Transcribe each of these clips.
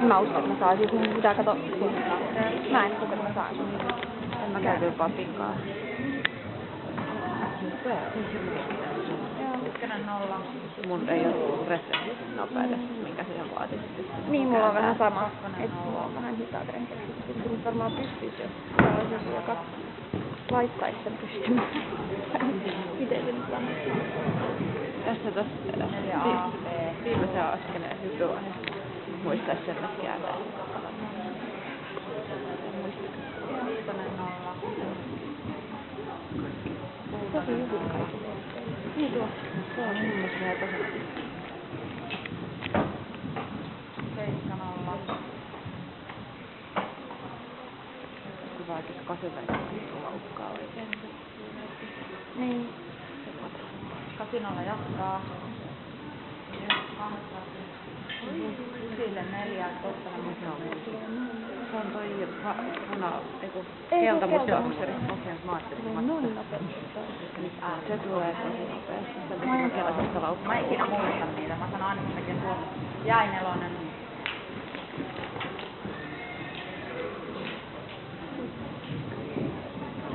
Mä uskon, että mä saisin. Sun pitää kato. Mä en usko, että mä saan sun. En mä käy kyllä papinkaan. Mun ei oo refleksit nopeita, minkä siihen vaatii sitten. Niin, mulla on vähän sama. Et mulla on vähän hitaat refleksit. Sitten nyt varmaan pystyisi, jos olisi joka laittaisi sen pystymään. Miten se nyt on? Tässä viimeisen askeleen hyppyvaiheessa muistaisi sen, että kääntää. Tosi hyvin kaikki. Niin tuo. Se on mun mielestä vähän tosi. 7-0. Hyvä, että 8 laukkaa oikein. Niin. 8-0 jatkaa. Ysille 4 tottelemassa. Se on toi keltamuseokseri. Okei, mä ajattelin. Noin nopeasti. Se tulee tosi nopeasti. Mä kelasin laukkaa. Mä ikinä muistan niitä. Mä sanon aina, kun mäkin tuon jäi 4.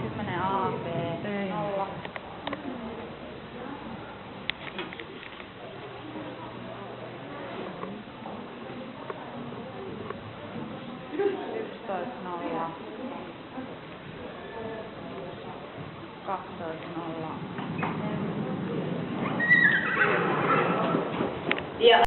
Nyt menee A, B, 0. Nolla. 12-0.